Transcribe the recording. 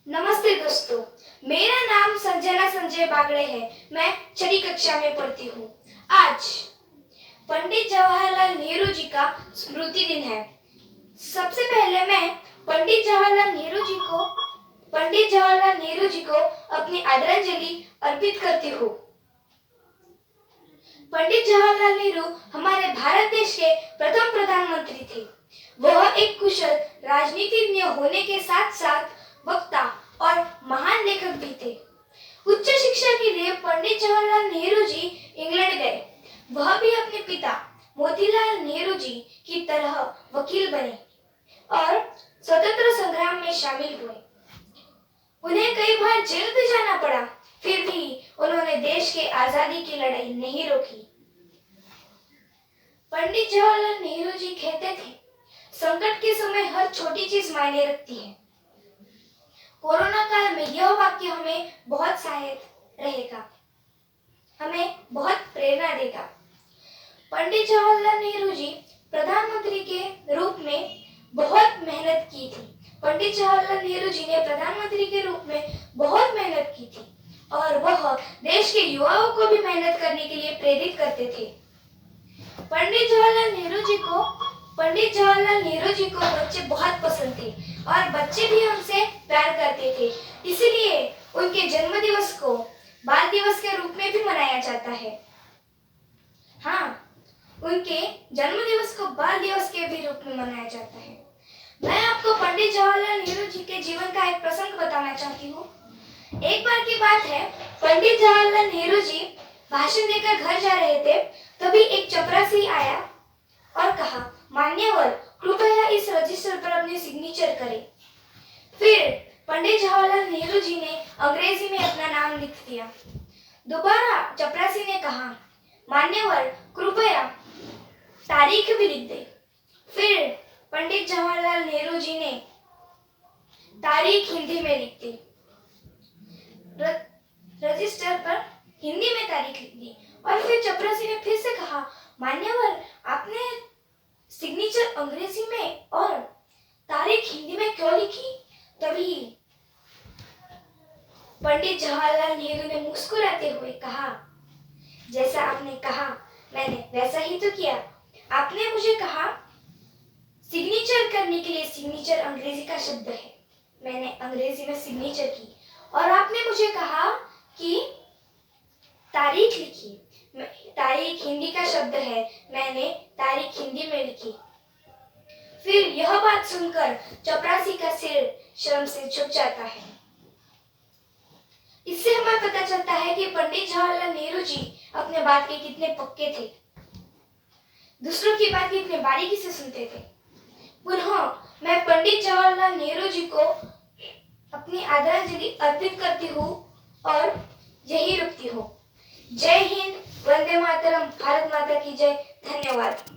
नमस्ते दोस्तों, मेरा नाम संजना संजय बागड़े है। मैं छठी कक्षा में पढ़ती हूँ। आज पंडित जवाहरलाल नेहरू जी का स्मृति दिन है। सबसे पहले मैं पंडित जवाहरलाल नेहरू जी को अपनी आदरांजलि अर्पित करती हूँ। पंडित जवाहरलाल नेहरू हमारे भारत देश के प्रथम प्रधानमंत्री थे। वह एक कुशल राजनीतिज्ञ होने के साथ साथ वक्ता और महान लेखक भी थे। उच्च शिक्षा के लिए पंडित जवाहरलाल नेहरू जी इंग्लैंड गए। वह भी अपने पिता मोतीलाल नेहरू जी की तरह वकील बने और स्वतंत्र संग्राम में शामिल हुए। उन्हें कई बार जेल भी जाना पड़ा, फिर भी उन्होंने देश के आजादी की लड़ाई नहीं रोकी। पंडित जवाहरलाल नेहरू जी कहते थे, संकट के समय हर छोटी चीज मायने रखती है। कोरोना काल में यह वाक्य हमें बहुत सहायक रहेगा, हमें बहुत प्रेरणा देगा। पंडित जवाहरलाल नेहरू जी प्रधानमंत्री के रूप में बहुत मेहनत की थी। पंडित जवाहरलाल नेहरू जी ने प्रधानमंत्री के रूप में बहुत मेहनत की थी और वह देश के युवाओं को भी मेहनत करने के लिए प्रेरित करते थे। पंडित जवाहरलाल नेहरू जी को बच्चे बहुत पसंद थे और बच्चे भी उनसे प्यार करते थे। इसलिए उनके जन्म दिवस को बाल दिवस के रूप में भी मनाया जाता है। हाँ, उनके जन्म दिवस को बाल दिवस के भी रूप में मनाया जाता है। मैं आपको पंडित जवाहरलाल नेहरू जी के जीवन का एक प्रसंग बताना चाहती हूँ। एक बार की बात है, पंडित जवाहरलाल नेहरू जी भाषण देकर घर जा रहे थे। तभी एक चपरासी आया और कहा, मान्यवर, कृपया इस रजिस्टर पर अपने सिग्नेचर करें। फिर पंडित जवाहरलाल नेहरू जी ने अंग्रेजी में अपना नाम लिख दिया। दोबारा चपरासी ने कहा, मान्यवर, कृपया तारीख भी लिख दे। फिर पंडित जवाहरलाल नेहरू जी ने तारीख हिंदी में लिख दी, रजिस्टर पर हिंदी में तारीख लिख दी। और फिर चपरासी ने फिर से कहा, मान्यवर, आपने सिग्नेचर अंग्रेजी में और तारीख हिंदी में क्यों लिखी? तभी पंडित जवाहरलाल नेहरू ने मुस्कुराते हुए कहा, जैसा आपने कहा मैंने वैसा ही तो किया। आपने मुझे कहा सिग्नेचर करने के लिए सिग्नेचर अंग्रेजी का शब्द है, मैंने अंग्रेजी में सिग्नेचर की। और आपने मुझे कहा कि तारीख लिखी, तारीख हिंदी का शब्द है, मैंने तारीख हिंदी में लिखी। फिर यह बात सुनकर चपरासी का सिर शर्म से झुक जाता है। इससे हमें पता चलता है कि पंडित जवाहरलाल नेहरू जी अपने बात के कितने पक्के थे, दूसरों की बात कितने बारीकी से सुनते थे। पुनः मैं पंडित जवाहरलाल नेहरू जी को अपनी आदरांजलि अर्पित करती हूँ और यही रुकती हूँ। जय हिंद, वंदे मातरम, भारत माता की जय। धन्यवाद।